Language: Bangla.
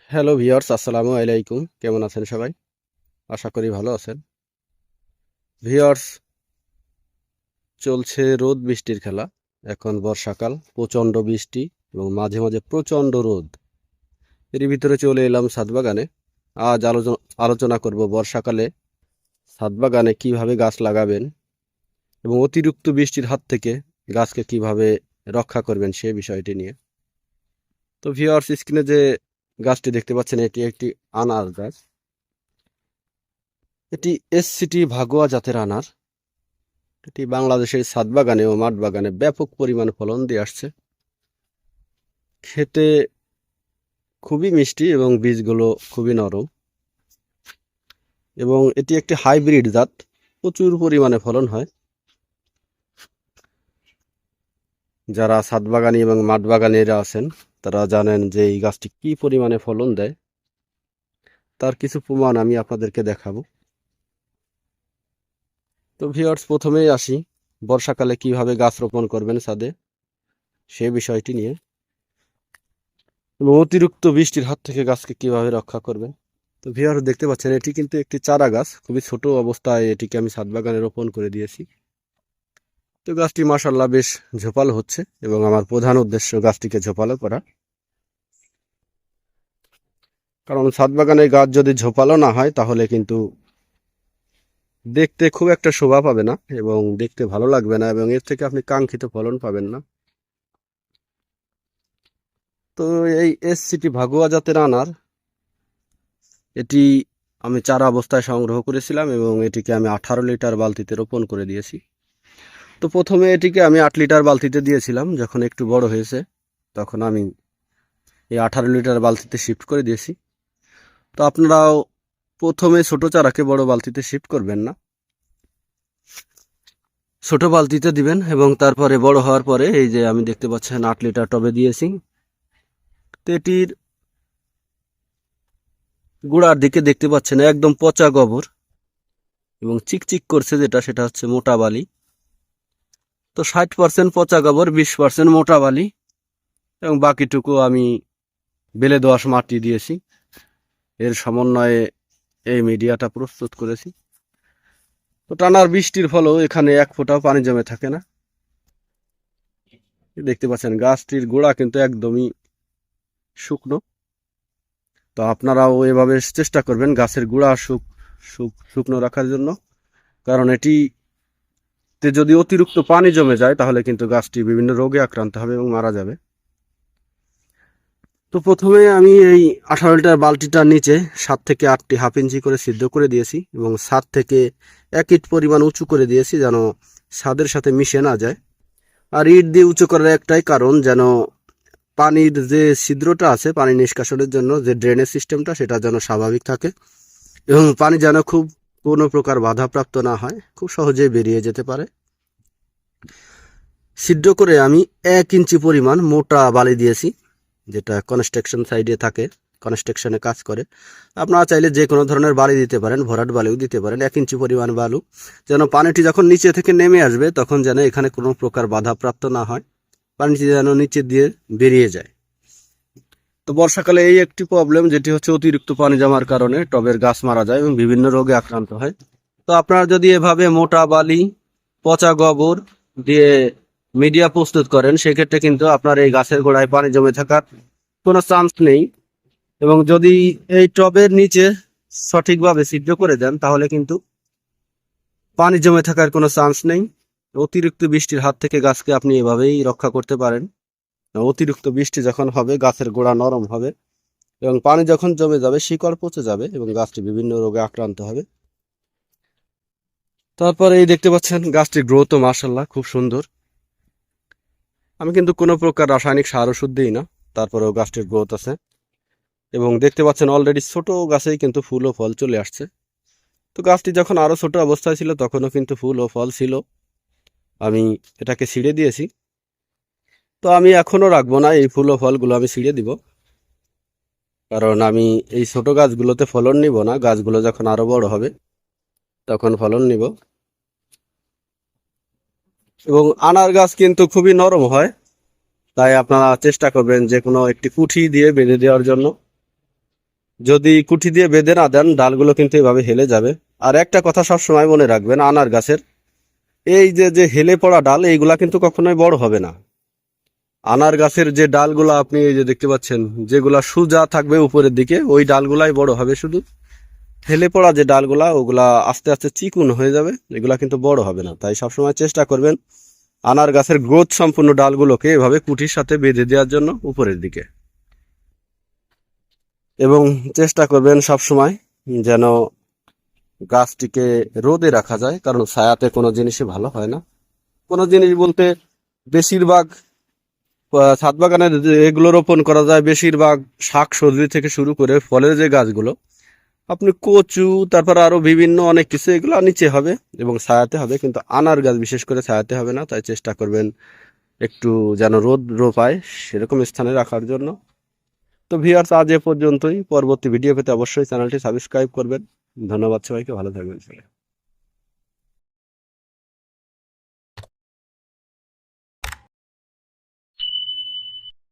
হ্যালো ভিউয়ার্স, আসসালামু আলাইকুম। কেমন আছেন সবাই? আশা করি ভালো আছেন। ভিউয়ার্স, চলছে রোদ বৃষ্টির খেলা। এখন বর্ষাকাল, প্রচণ্ড বৃষ্টি এবং মাঝে মাঝে প্রচণ্ড রোদ। এর ভিতরে চলে এলাম ছাদ বাগানে। আজ আলোচনা করব বর্ষাকালে ছাদ বাগানে কীভাবে গাছ লাগাবেন এবং অতিরিক্ত বৃষ্টির হাত থেকে গাছকে কিভাবে রক্ষা করবেন সে বিষয়টি নিয়ে। তো ভিউয়ার্স, স্ক্রিনে যে গাছটি দেখতে পাচ্ছেন এটি একটি আনার গাছ। এটি এসসিটি ভাগোয়া জাতের আনার। এটি বাংলাদেশের ছাদ বাগানে ও মাঠ বাগানে ব্যাপক পরিমাণ ফলন দিয়ে আসছে। খেতে খুবই মিষ্টি এবং বীজগুলো খুবই নরম, এবং এটি একটি হাইব্রিড জাত, প্রচুর পরিমাণে ফলন হয়। যারা ছাদ বাগানি এবং মাঠ বাগানিরা আছেন তারা জানেন যে এই গাছটি কি পরিমাণে ফলন দেয়। তার কিছু প্রমাণ আমি আপনাদেরকে দেখাবো। তো ভিউয়ার্স, প্রথমেই আসি বর্ষাকালে কিভাবে গাছ রোপণ করবেন ছাদে সে বিষয়টি নিয়ে, এবং অতিরিক্ত বৃষ্টির হাত থেকে গাছকে কিভাবে রক্ষা করবেন। তো ভিউয়ার্স, দেখতে পাচ্ছেন এটি কিন্তু একটি চারা গাছ। খুবই ছোট অবস্থায় এটিকে আমি ছাদ বাগানে রোপণ করে দিয়েছি। তো গাছটি মাশাআল্লাহ বেশ ঝোপালো হচ্ছে, এবং আমার প্রধান উদ্দেশ্য গাছটিকে ঝোপালো করা। কারণ ছাদ বাগানে গাছ যদি ঝোপালো না হয় তাহলে কিন্তু দেখতে খুব একটা শোভা পাবে না এবং দেখতে ভালো লাগবে না, এবং এর থেকে আপনি কাঙ্ক্ষিত ফলন পাবেন না। তো এই এসসিটি ভাগোয়া জাতের আনার, এটি আমি চারা অবস্থায় সংগ্রহ করেছিলাম এবং এটিকে আমি 18 লিটার বালতিতে রোপণ করে দিয়েছি। তো প্রথমে এটিকে আমি 8 লিটার বালতিতে দিয়েছিলাম। যখন একটু বড় হয়েছে তখন আমি এই 18 লিটার বালতিতে শিফট করে দিয়েছি। তো আপনারাও প্রথমে ছোট চারাকে বড় বালতিতে শিফট করবেন না, ছোট বালতিতে দিবেন, এবং তারপরে বড় হওয়ার পরে এই যে আমি দেখতে পাচ্ছেন 8 লিটার টবে দিয়েছি। তো এটির গোড়ার দিকে দেখতে পাচ্ছেন একদম পচা গোবর, এবং চিকচিক করছে যেটা, সেটা হচ্ছে মোটা বালি। তো 60% পচা গোবর, 20% মোটা বালি, এবং বাকিটুকু আমি বেলে দোআঁশ মাটি দিয়েছি। এর সমন্বয়ে এই মিডিয়াটা প্রস্তুত করেছি। তো টানার বৃষ্টির ফলেও এখানে এক ফোঁটাও পানি জমে থাকে না। দেখতে পাচ্ছেন গাছটির গোড়া কিন্তু একদমই শুকনো। তো আপনারাও এভাবে চেষ্টা করবেন গাছের গোড়া শুকনো রাখার জন্য, কারণ এটিতে যদি অতিরিক্ত পানি জমে যায় তাহলে কিন্তু গাছটি বিভিন্ন রোগে আক্রান্ত হবে এবং মারা যাবে। তো প্রথমে আমি এই 18 লিটার বালতিটার নিচে 7 থেকে 8টি হাফ ইঞ্চি করে সিদ্ধ করে দিয়েছি, এবং 7 থেকে 1 ইট পরিমাণ উঁচু করে দিয়েছি যেন ছাদের সাথে মিশে না যায়। আর ইট দিয়ে উঁচু করার একটাই কারণ, যেন পানির যে ছিদ্রটা আছে পানি নিষ্কাশনের জন্য যে ড্রেনেজ সিস্টেমটা, সেটা যেন স্বাভাবিক থাকে, এবং পানি যেন খুব কোনো প্রকার বাধাপ্রাপ্ত না হয়, খুব সহজেই বেরিয়ে যেতে পারে। ছিদ্র করে আমি 1 ইঞ্চি পরিমাণ মোটা বালি দিয়েছি, যেটা কনস্ট্রাকশন সাইডে থাকে, কনস্ট্রাকশনে কাজ করে। আপনারা চাইলে যে কোনো ধরনের বালি দিতে পারেন, ভরাট বালিও দিতে পারেন। 1 ইঞ্চি পরিমাণ বালু, যেন পানিটি যখন নিচে থেকে নেমে আসবে তখন যেন এখানে কোনো প্রকার বাধাপ্রাপ্ত না হয়, পানিটি যেন নিচে দিয়ে বেরিয়ে যায়। তো বর্ষাকালে এই একটি প্রবলেম, যেটি হচ্ছে অতিরিক্ত পানি জমার কারণে টবের গাছ মারা যায় এবং বিভিন্ন রোগে আক্রান্ত হয়। তো আপনারা যদি এভাবে মোটা বালি, পচা গোবর দিয়ে মিডিয়া প্রস্তুত করেন, সেক্ষেত্রে কিন্তু আপনার এই গাছের গোড়ায় পানি জমে থাকার কোনো চান্স নেই। এবং যদি এই টবের নিচে সঠিকভাবে ছিদ্র করে দেন তাহলে কিন্তু পানি জমে থাকার কোনো চান্স নেই। অতিরিক্ত বৃষ্টির হাত থেকে গাছকে আপনি এভাবেই রক্ষা করতে পারেন। অতিরিক্ত বৃষ্টি যখন হবে গাছের গোড়া নরম হবে, এবং পানি যখন জমে যাবে শিকড় পচে যাবে এবং গাছটি বিভিন্ন রোগে আক্রান্ত হবে। তারপরে এই দেখতে পাচ্ছেন গাছটির গ্রোথও মাশাআল্লাহ খুব সুন্দর। আমি কিন্তু কোনো প্রকার রাসায়নিক সার ওষুধ দিই না, তারপরেও গাছটির গ্রোথ আছে, এবং দেখতে পাচ্ছেন অলরেডি ছোট গাছেই কিন্তু ফুল ও ফল চলে আসছে। তো গাছটি যখন আরও ছোট অবস্থায় ছিল তখনও কিন্তু ফুল ও ফল ছিল, আমি এটাকে ছিঁড়ে দিয়েছি। তো আমি এখনও রাখবো না, এই ফুল ও ফলগুলো আমি ছিঁড়ে দিব, কারণ আমি এই ছোট গাছগুলোতে ফলন নিব না। গাছগুলো যখন আরো বড় হবে তখন ফলন নিব। এবং আনার গাছ কিন্তু খুবই নরম হয়, তাই আপনারা চেষ্টা করবেন যে কোনো একটি কুঠি দিয়ে বেঁধে দেওয়ার জন্য। যদি কুঠি দিয়ে বেঁধে না দেন ডালগুলো কিন্তু এভাবে হেলে যাবে। আর একটা কথা সব সময় মনে রাখবেন, আনার গাছের এই যে যে হেলে পড়া ডাল এইগুলা কিন্তু কখনোই বড় হবে না। আনার গাছের যে ডালগুলা আপনি এই যে দেখতে পাচ্ছেন, যেগুলা সোজা থাকবে উপরের দিকে, ওই ডালগুলাই বড় হবে। শুধু হেলে পড়া যে ডালগুলা ওগুলা আস্তে আস্তে চিকুন হয়ে যাবে, এগুলা কিন্তু বড় হবে না। তাই সবসময় চেষ্টা করবেন আনার গাছের গ্রোথ সম্পূর্ণ ডালগুলোকে এভাবে কুঠির সাথে বেঁধে দেওয়ার জন্য উপরের দিকে। এবং চেষ্টা করবেন সবসময় যেন গাছটিকে রোদে রাখা যায়, কারণ ছায়াতে কোনো জিনিসই ভালো হয় না। কোনো জিনিস বলতে বেশিরভাগ ছাদ বাগানের এগুলো রোপণ করা যায়, বেশিরভাগ শাক সবজি থেকে শুরু করে ফলের যে গাছগুলো, আপনি কচু তারপর আরো বিভিন্ন অনেক কিছু, এগুলো নিচে হবে এবং ছায়াতে হবে, কিন্তু আনার গাছ বিশেষ করে ছায়াতে হবে না। তাই চেষ্টা করবেন একটু যেন রোদ পায় সেরকম স্থানে রাখার জন্য। তো ভিউয়ার্স, আজ এ পর্যন্তই। পরবর্তী ভিডিও পেতে অবশ্যই চ্যানেলটি সাবস্ক্রাইব করবেন। ধন্যবাদ সবাইকে, ভালো থাকবেন সবাই।